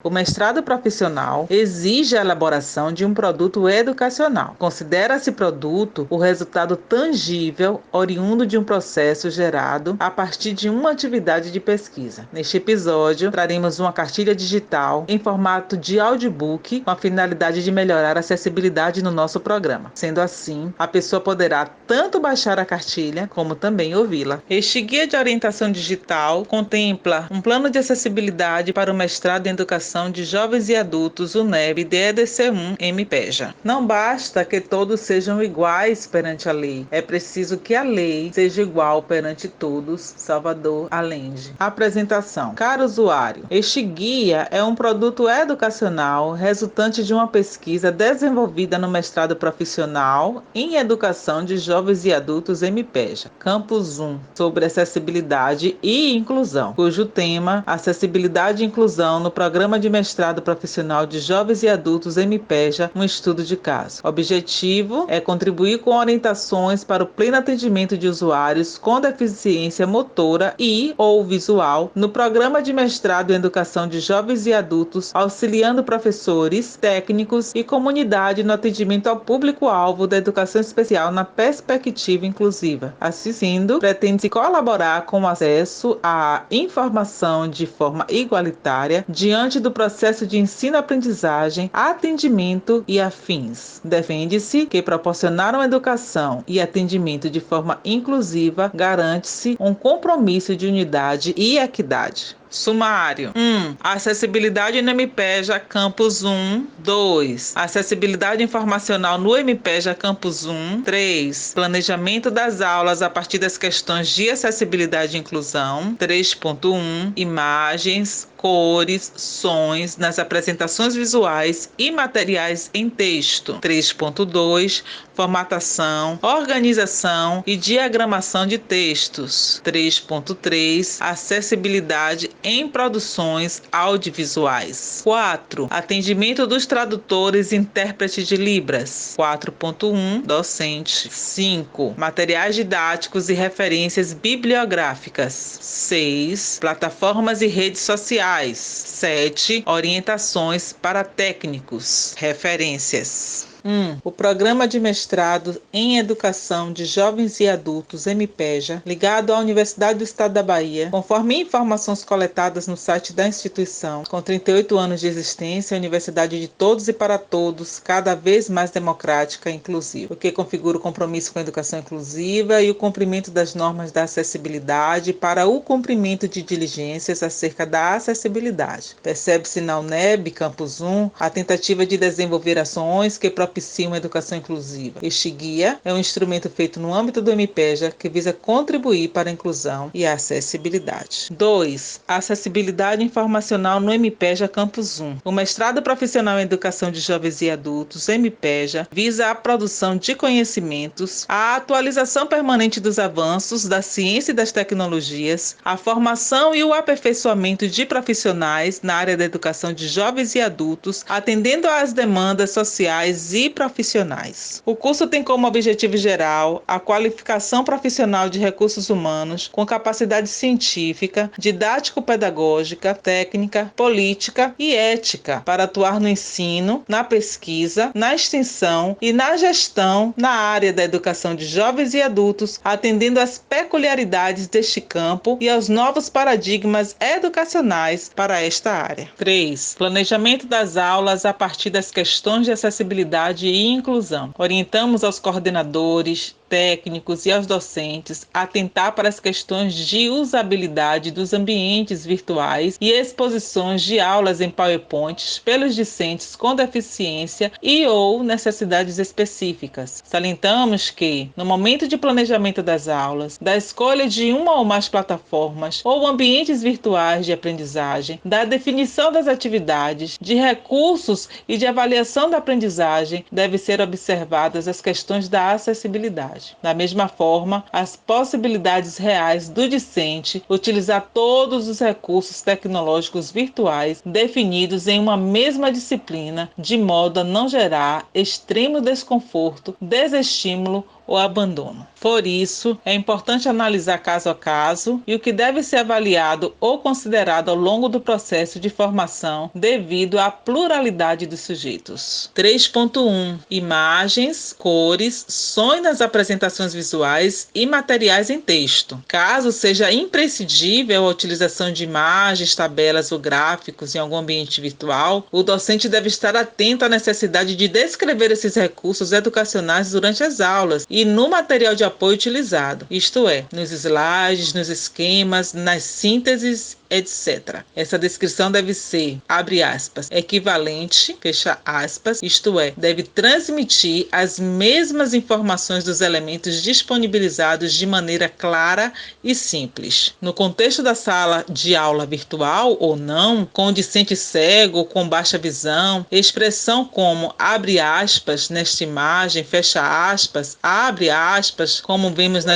O mestrado profissional exige a elaboração de um produto educacional. Considera-se produto o resultado tangível oriundo de um processo gerado a partir de uma atividade de pesquisa. Neste episódio, traremos uma cartilha digital em formato de audiobook com a finalidade de melhorar a acessibilidade no nosso programa. Sendo assim, a pessoa poderá tanto baixar a cartilha como também ouvi-la. Este guia de orientação digital contempla um plano de acessibilidade para o mestrado em educação de jovens e adultos UNEB DEDC1 MPEJA. Não basta que todos sejam iguais perante a lei, é preciso que a lei seja igual perante todos. Salvador Allende. Apresentação. Caro usuário, este guia é um produto educacional resultante de uma pesquisa desenvolvida no mestrado profissional em educação de jovens e adultos MPEJA, Campus 1, sobre acessibilidade e inclusão, cujo tema acessibilidade e inclusão no programa de mestrado profissional de jovens e adultos MPEJA, um estudo de caso. O objetivo é contribuir com orientações para o pleno atendimento de usuários com deficiência motora e ou visual no programa de mestrado em educação de jovens e adultos, auxiliando professores, técnicos e comunidade no atendimento ao público-alvo da educação especial na perspectiva inclusiva. Assim sendo, pretende-se colaborar com o acesso à informação de forma igualitária diante do processo de ensino-aprendizagem, atendimento e afins. Defende-se que proporcionar uma educação e atendimento de forma inclusiva garante-se um compromisso de unidade e equidade. Sumário. 1. Acessibilidade no MPEJA Campus 1. 2. Acessibilidade informacional no MPEJA Campus 1. 3. Planejamento das aulas a partir das questões de acessibilidade e inclusão. 3.1. Imagens, cores, sons nas apresentações visuais e materiais em texto. 3.2. Formatação, organização e diagramação de textos. 3.3. Acessibilidade em produções audiovisuais. 4. Atendimento dos tradutores e intérpretes de Libras. 4.1. Docente. 5. Materiais didáticos e referências bibliográficas. 6. Plataformas e redes sociais. 7. Orientações para técnicos. Referências. 1. O Programa de Mestrado em Educação de Jovens e Adultos MPEJA, ligado à Universidade do Estado da Bahia, conforme informações coletadas no site da instituição, com 38 anos de existência, a universidade de todos e para todos, cada vez mais democrática e inclusiva, o que configura o compromisso com a educação inclusiva e o cumprimento das normas da acessibilidade para o cumprimento de diligências acerca da acessibilidade. Percebe-se na UNEB Campus 1 a tentativa de desenvolver ações que propiciam uma educação inclusiva. Este guia é um instrumento feito no âmbito do MPEJA que visa contribuir para a inclusão e a acessibilidade. 2. Acessibilidade informacional no MPEJA Campus 1. O mestrado profissional em educação de jovens e adultos, MPEJA, visa a produção de conhecimentos, a atualização permanente dos avanços da ciência e das tecnologias, a formação e o aperfeiçoamento de profissionais na área da educação de jovens e adultos, atendendo às demandas sociais e profissionais. O curso tem como objetivo geral a qualificação profissional de recursos humanos com capacidade científica, didático-pedagógica, técnica, política e ética para atuar no ensino, na pesquisa, na extensão e na gestão na área da educação de jovens e adultos, atendendo às peculiaridades deste campo e aos novos paradigmas educacionais para esta área. 3. Planejamento das aulas a partir das questões de acessibilidade e inclusão. Orientamos aos coordenadores, técnicos e aos docentes a atentar para as questões de usabilidade dos ambientes virtuais e exposições de aulas em PowerPoint pelos discentes com deficiência e ou necessidades específicas. Salientamos que, no momento de planejamento das aulas, da escolha de uma ou mais plataformas ou ambientes virtuais de aprendizagem, da definição das atividades, de recursos e de avaliação da aprendizagem, deve ser observadas as questões da acessibilidade. Da mesma forma, as possibilidades reais do discente utilizar todos os recursos tecnológicos virtuais definidos em uma mesma disciplina, de modo a não gerar extremo desconforto, desestímulo ou abandono. Por isso, é importante analisar caso a caso e o que deve ser avaliado ou considerado ao longo do processo de formação devido à pluralidade dos sujeitos. 3.1. Imagens, cores, sons nas apresentações visuais e materiais em texto. Caso seja imprescindível a utilização de imagens, tabelas ou gráficos em algum ambiente virtual, o docente deve estar atento à necessidade de descrever esses recursos educacionais durante as aulas e no material de apoio utilizado, isto é, nos slides, nos esquemas, nas sínteses, etc. Essa descrição deve ser, abre aspas, equivalente, fecha aspas, isto é, deve transmitir as mesmas informações dos elementos disponibilizados de maneira clara e simples. No contexto da sala de aula virtual ou não, com o discente cego ou com baixa visão, expressão como abre aspas nesta imagem, fecha aspas, abre aspas, como vemos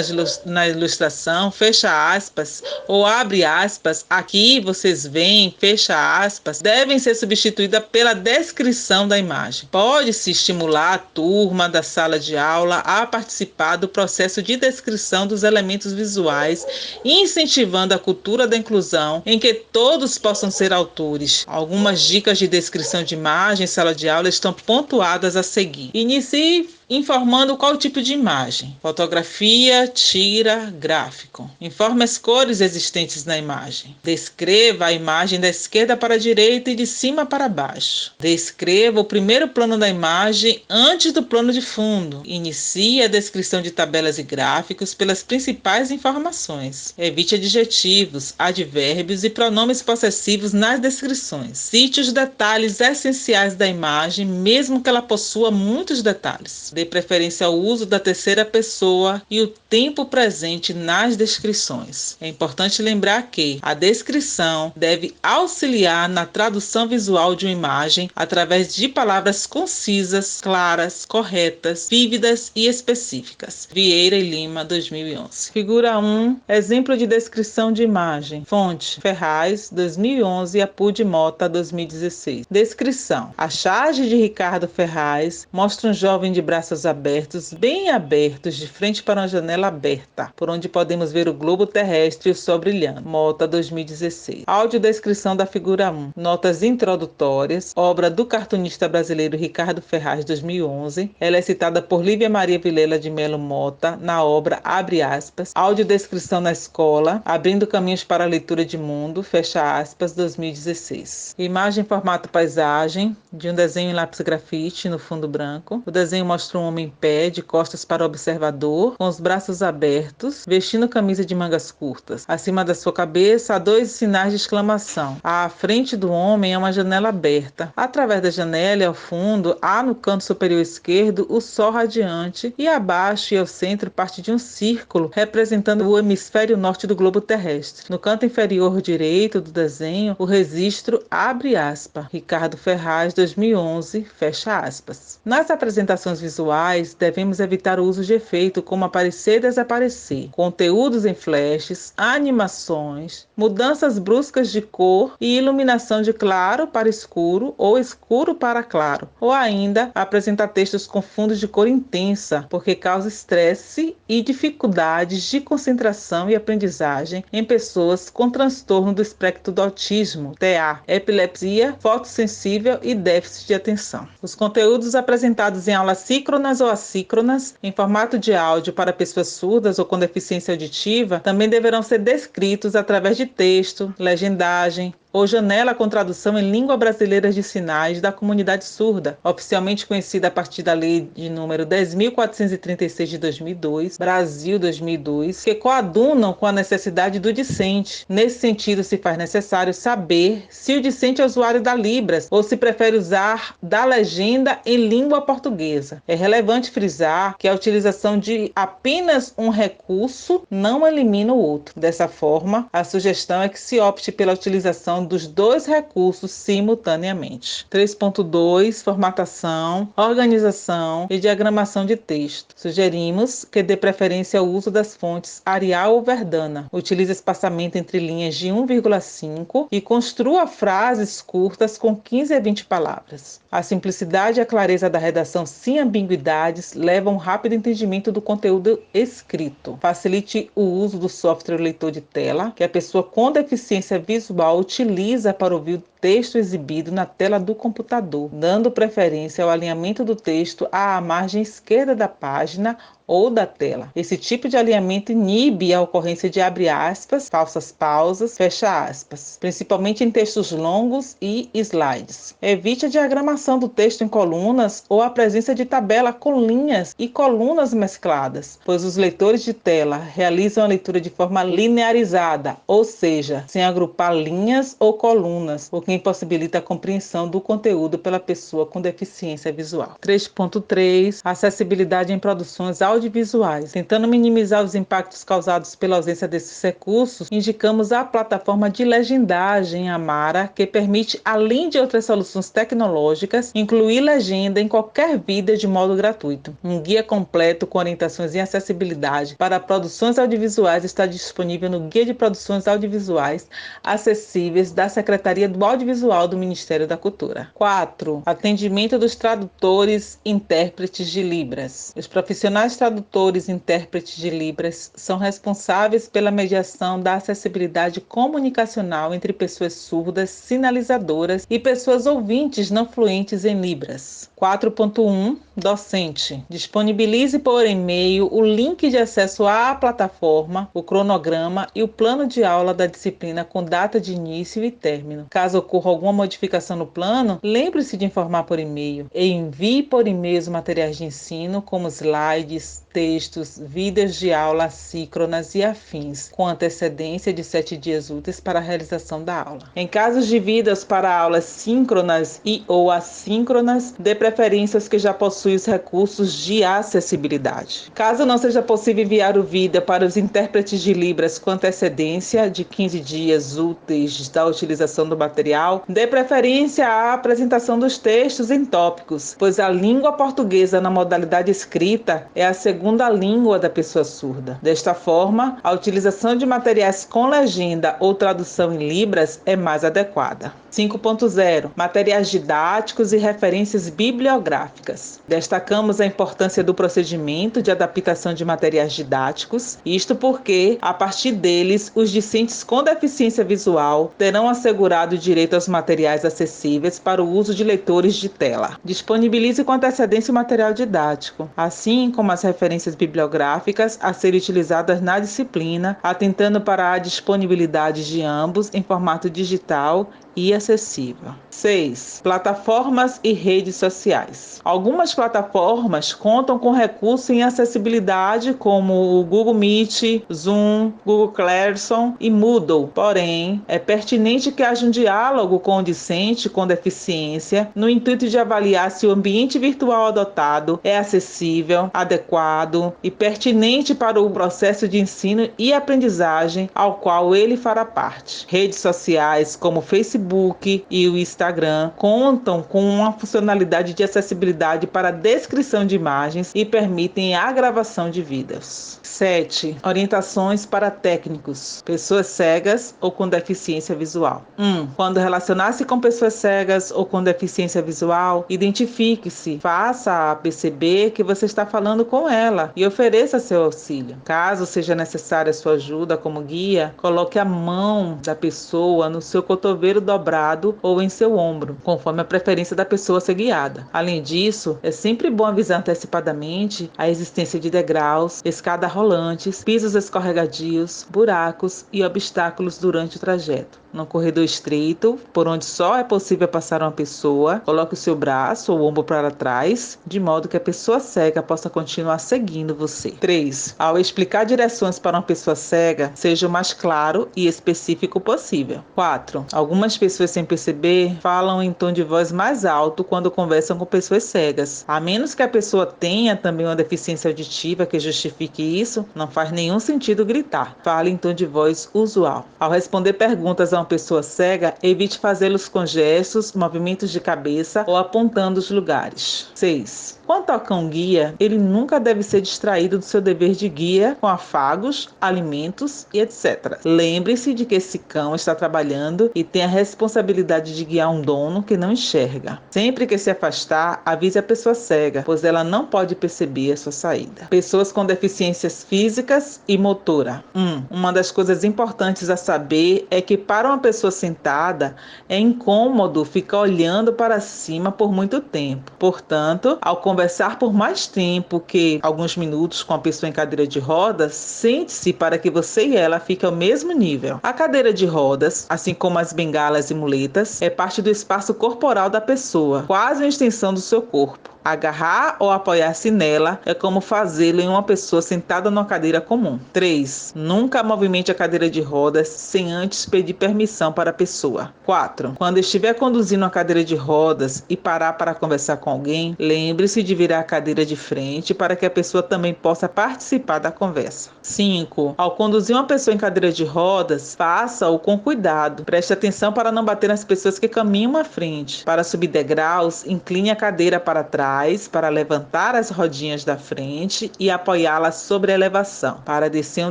na ilustração, fecha aspas, ou abre aspas, aqui vocês veem, fecha aspas, devem ser substituídas pela descrição da imagem. Pode-se estimular a turma da sala de aula a participar do processo de descrição dos elementos visuais, incentivando a cultura da inclusão, em que todos possam ser autores. Algumas dicas de descrição de imagem em sala de aula estão pontuadas a seguir. Inicie informando qual tipo de imagem: fotografia, tira, gráfico. Informe as cores existentes na imagem. Descreva a imagem da esquerda para a direita e de cima para baixo. Descreva o primeiro plano da imagem antes do plano de fundo. Inicie a descrição de tabelas e gráficos pelas principais informações. Evite adjetivos, advérbios e pronomes possessivos nas descrições. Cite os detalhes essenciais da imagem, mesmo que ela possua muitos detalhes. Dê preferência ao uso da terceira pessoa e o tempo presente nas descrições. É importante lembrar que a descrição deve auxiliar na tradução visual de uma imagem através de palavras concisas, claras, corretas, vívidas e específicas. Vieira e Lima, 2011. Figura 1. Exemplo de descrição de imagem. Fonte: Ferraz, 2011 e Apud Mota, 2016. Descrição: a charge de Ricardo Ferraz mostra um jovem de braços abertos, bem abertos, de frente para uma janela aberta, por onde podemos ver o globo terrestre e o sol brilhando. Mota, 2016. Audiodescrição da figura 1. Notas introdutórias. Obra do cartunista brasileiro Ricardo Ferraz, 2011. Ela é citada por Lívia Maria Vilela de Melo Mota na obra, abre aspas, Audiodescrição na escola, abrindo caminhos para a leitura de mundo, fecha aspas, 2016. Imagem em formato paisagem, de um desenho em lápis grafite no fundo branco. O desenho mostra um homem em pé, de costas para o observador, com os braços abertos, vestindo camisa de mangas curtas. Acima da sua cabeça há 2 sinais de exclamação. À frente do homem é uma janela aberta. Através da janela e ao fundo, há no canto superior esquerdo o sol radiante e abaixo e ao centro parte de um círculo representando o hemisfério norte do globo terrestre. No canto inferior direito do desenho, o registro abre aspas, Ricardo Ferraz, 2011, fecha aspas. Nas apresentações visuais, devemos evitar o uso de efeito como aparecer e desaparecer, conteúdos em flashes, animações, mudanças bruscas de cor e iluminação de claro para escuro ou escuro para claro, ou ainda apresentar textos com fundos de cor intensa, porque causa estresse e dificuldades de concentração e aprendizagem em pessoas com transtorno do espectro do autismo, TEA, epilepsia, fotossensível e déficit de atenção. Os conteúdos apresentados em aulas síncronas ou assíncronas, em formato de áudio para pessoas surdas ou com deficiência auditiva, também deverão ser descritos através de texto, legendagem, ou janela com tradução em língua brasileira de sinais da comunidade surda, oficialmente conhecida a partir da Lei de número 10.436 de 2002, Brasil 2002, que coadunam com a necessidade do discente. Nesse sentido, se faz necessário saber se o discente é usuário da Libras ou se prefere usar da legenda em língua portuguesa. É relevante frisar que a utilização de apenas um recurso não elimina o outro. Dessa forma, a sugestão é que se opte pela utilização utilização dos dois recursos simultaneamente. 3.2 Formatação, organização e diagramação de texto. Sugerimos que dê preferência ao uso das fontes Arial ou Verdana. Utilize espaçamento entre linhas de 1,5 e construa frases curtas com 15 a 20 palavras. A simplicidade e a clareza da redação sem ambiguidades levam a um rápido entendimento do conteúdo escrito. Facilite o uso do software leitor de tela, que a pessoa com deficiência visual utiliza para ouvir o texto exibido na tela do computador, dando preferência ao alinhamento do texto à margem esquerda da página ou da tela. Esse tipo de alinhamento inibe a ocorrência de abre aspas, falsas pausas, fecha aspas, principalmente em textos longos e slides. Evite a diagramação do texto em colunas ou a presença de tabela com linhas e colunas mescladas, pois os leitores de tela realizam a leitura de forma linearizada, ou seja, sem agrupar linhas ou colunas, o que impossibilita a compreensão do conteúdo pela pessoa com deficiência visual. 3.3 Acessibilidade em produções audiovisuais. Tentando minimizar os impactos causados pela ausência desses recursos, indicamos a plataforma de legendagem Amara, que permite, além de outras soluções tecnológicas, incluir legenda em qualquer vídeo de modo gratuito. Um guia completo com orientações em acessibilidade para produções audiovisuais está disponível no Guia de Produções Audiovisuais Acessíveis da Secretaria do Audiovisual do Ministério da Cultura. 4. Atendimento dos tradutores e intérpretes de Libras. Os profissionais tradutores e intérpretes de Libras são responsáveis pela mediação da acessibilidade comunicacional entre pessoas surdas, sinalizadoras e pessoas ouvintes não fluentes em Libras. 4.1 Docente. Disponibilize por e-mail o link de acesso à plataforma, o cronograma e o plano de aula da disciplina com data de início e término. Caso ocorra alguma modificação no plano, lembre-se de informar por e-mail e envie por e-mail os materiais de ensino, como slides, textos, vídeos de aula assíncronas e afins, com antecedência de 7 dias úteis para a realização da aula. Em casos de vídeos para aulas síncronas e ou assíncronas, dê preferência aos que já possuem os recursos de acessibilidade. Caso não seja possível enviar o vídeo para os intérpretes de Libras com antecedência de 15 dias úteis da utilização do material, dê preferência à apresentação dos textos em tópicos, pois a língua portuguesa na modalidade escrita é a segunda língua da pessoa surda. Desta forma, a utilização de materiais com legenda ou tradução em Libras é mais adequada. 5.0 Materiais didáticos e referências bibliográficas. Destacamos a importância do procedimento de adaptação de materiais didáticos, isto porque, a partir deles, os discentes com deficiência visual terão assegurado o direito aos materiais acessíveis para o uso de leitores de tela. Disponibilize com antecedência o material didático, assim como as referências bibliográficas a serem utilizadas na disciplina, atentando para a disponibilidade de ambos em formato digital e acessível. 6. Plataformas e redes sociais. Algumas plataformas contam com recursos em acessibilidade como o Google Meet, Zoom, Google Classroom e Moodle. Porém, é pertinente que haja um diálogo com o discente com deficiência no intuito de avaliar se o ambiente virtual adotado é acessível, adequado e pertinente para o processo de ensino e aprendizagem ao qual ele fará parte. Redes sociais como o Facebook e o Instagram contam com uma funcionalidade de acessibilidade para descrição de imagens e permitem a gravação de vídeos. 7. Orientações para técnicos, pessoas cegas ou com deficiência visual. 1. Quando relacionar-se com pessoas cegas ou com deficiência visual, identifique-se, faça-a perceber que você está falando com ela e ofereça seu auxílio. Caso seja necessária sua ajuda como guia, coloque a mão da pessoa no seu cotovelo dobrado ou em seu ombro, conforme a preferência da pessoa a ser guiada. Além disso, é sempre bom avisar antecipadamente a existência de degraus, escada rolantes, pisos escorregadios, buracos e obstáculos durante o trajeto. No corredor estreito, por onde só é possível passar uma pessoa, coloque o seu braço ou ombro para trás, de modo que a pessoa cega possa continuar seguindo você. 3. Ao explicar direções para uma pessoa cega, seja o mais claro e específico possível. 4. Algumas pessoas, sem perceber, falam em tom de voz mais alto quando conversam com pessoas cegas. A menos que a pessoa tenha também uma deficiência auditiva que justifique isso, não faz nenhum sentido gritar. Fale em tom de voz usual. Ao responder perguntas a uma pessoa cega, evite fazê-los com gestos, movimentos de cabeça ou apontando os lugares. 6. Quanto ao cão-guia, ele nunca deve ser distraído do seu dever de guia com afagos, alimentos e etc. Lembre-se de que esse cão está trabalhando e tem a responsabilidade de guiar um dono que não enxerga. Sempre que se afastar, avise a pessoa cega, pois ela não pode perceber a sua saída. Pessoas com deficiências físicas e motora. Uma das coisas importantes a saber é que para uma pessoa sentada é incômodo ficar olhando para cima por muito tempo. Portanto, ao conversar por mais tempo que alguns minutos com a pessoa em cadeira de rodas, sente-se para que você e ela fiquem ao mesmo nível. A cadeira de rodas, assim como as bengalas e muletas, é parte do espaço corporal da pessoa, quase uma extensão do seu corpo. Agarrar ou apoiar-se nela é como fazê-lo em uma pessoa sentada numa cadeira comum. 3. Nunca movimente a cadeira de rodas sem antes pedir permissão para a pessoa. 4. Quando estiver conduzindo uma cadeira de rodas e parar para conversar com alguém, lembre-se de virar a cadeira de frente para que a pessoa também possa participar da conversa. 5. Ao conduzir uma pessoa em cadeira de rodas, faça-o com cuidado. Preste atenção para não bater nas pessoas que caminham à frente. Para subir degraus, incline a cadeira para trás para levantar as rodinhas da frente e apoiá-las sobre a elevação. Para descer um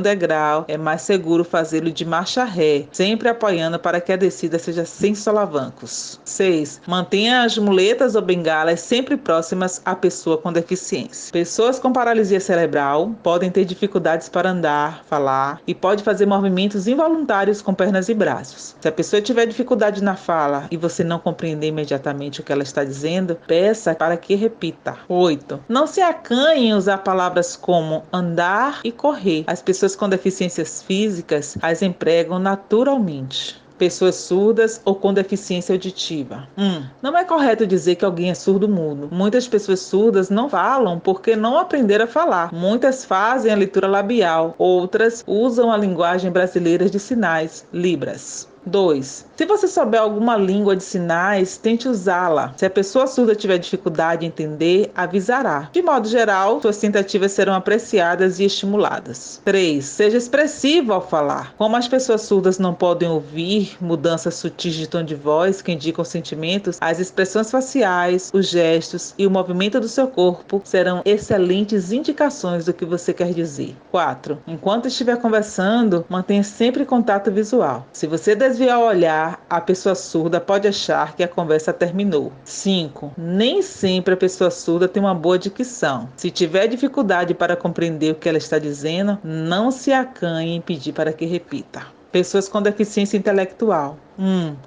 degrau, é mais seguro fazê-lo de marcha ré, sempre apoiando para que a descida seja sem solavancos. 6. Mantenha as muletas ou bengalas sempre próximas à pessoa com deficiência. Pessoas com paralisia cerebral podem ter dificuldades para andar, falar e pode fazer movimentos involuntários com pernas e braços. Se a pessoa tiver dificuldade na fala e você não compreender imediatamente o que ela está dizendo, peça para que repita. 8. Não se acanhe em usar palavras como andar e correr. As pessoas com deficiências físicas as empregam naturalmente. Pessoas surdas ou com deficiência auditiva. Não é correto dizer que alguém é surdo-mudo. Muitas pessoas surdas não falam porque não aprenderam a falar. Muitas fazem a leitura labial, outras usam a linguagem brasileira de sinais, Libras. 2. Se você souber alguma língua de sinais, tente usá-la. Se a pessoa surda tiver dificuldade em entender, avisará. De modo geral, suas tentativas serão apreciadas e estimuladas. 3. Seja expressivo ao falar. Como as pessoas surdas não podem ouvir mudanças sutis de tom de voz que indicam sentimentos, as expressões faciais, os gestos e o movimento do seu corpo serão excelentes indicações do que você quer dizer. 4. Enquanto estiver conversando, mantenha sempre contato visual. Se você desviar o olhar, a pessoa surda pode achar que a conversa terminou. 5. Nem sempre a pessoa surda tem uma boa dicção. Se tiver dificuldade para compreender o que ela está dizendo, não se acanhe em pedir para que repita. Pessoas com deficiência intelectual.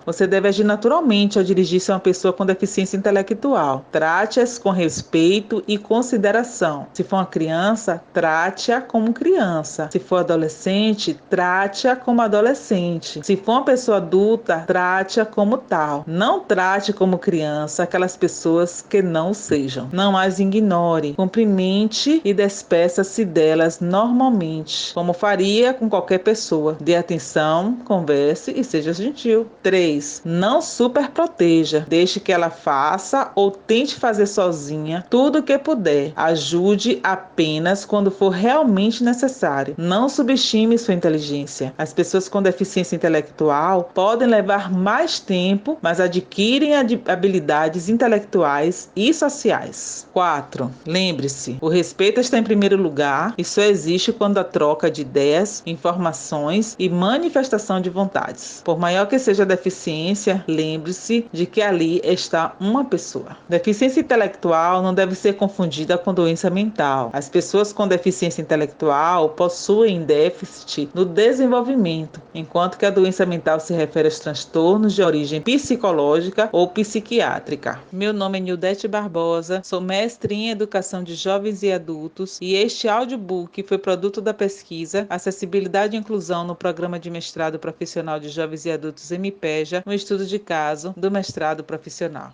Você deve agir naturalmente ao dirigir-se a uma pessoa com deficiência intelectual. Trate-as com respeito e consideração. Se for uma criança, trate-a como criança. Se for adolescente, trate-a como adolescente. Se for uma pessoa adulta, trate-a como tal. Não trate como criança aquelas pessoas que não o sejam. Não as ignore. Cumprimente e despeça-se delas normalmente, como faria com qualquer pessoa. Dê atenção, converse e seja gentil. 3. Não superproteja. Deixe que ela faça ou tente fazer sozinha tudo o que puder. Ajude apenas quando for realmente necessário. Não subestime sua inteligência. As pessoas com deficiência intelectual podem levar mais tempo, mas adquirem habilidades intelectuais e sociais. 4. Lembre-se, o respeito está em primeiro lugar e só existe quando a troca de ideias, informações e manifestação de vontades. Por maior que seja a deficiência, lembre-se de que ali está uma pessoa. Deficiência intelectual não deve ser confundida com doença mental. As pessoas com deficiência intelectual possuem déficit no desenvolvimento, enquanto que a doença mental se refere aos transtornos de origem psicológica ou psiquiátrica. Meu nome é Nildete Barbosa, sou mestre em Educação de Jovens e Adultos e este audiobook foi produto da pesquisa Acessibilidade e Inclusão no Programa de Mestrado Profissional de Jovens e Adultos MPEJA, no estudo de caso do mestrado profissional.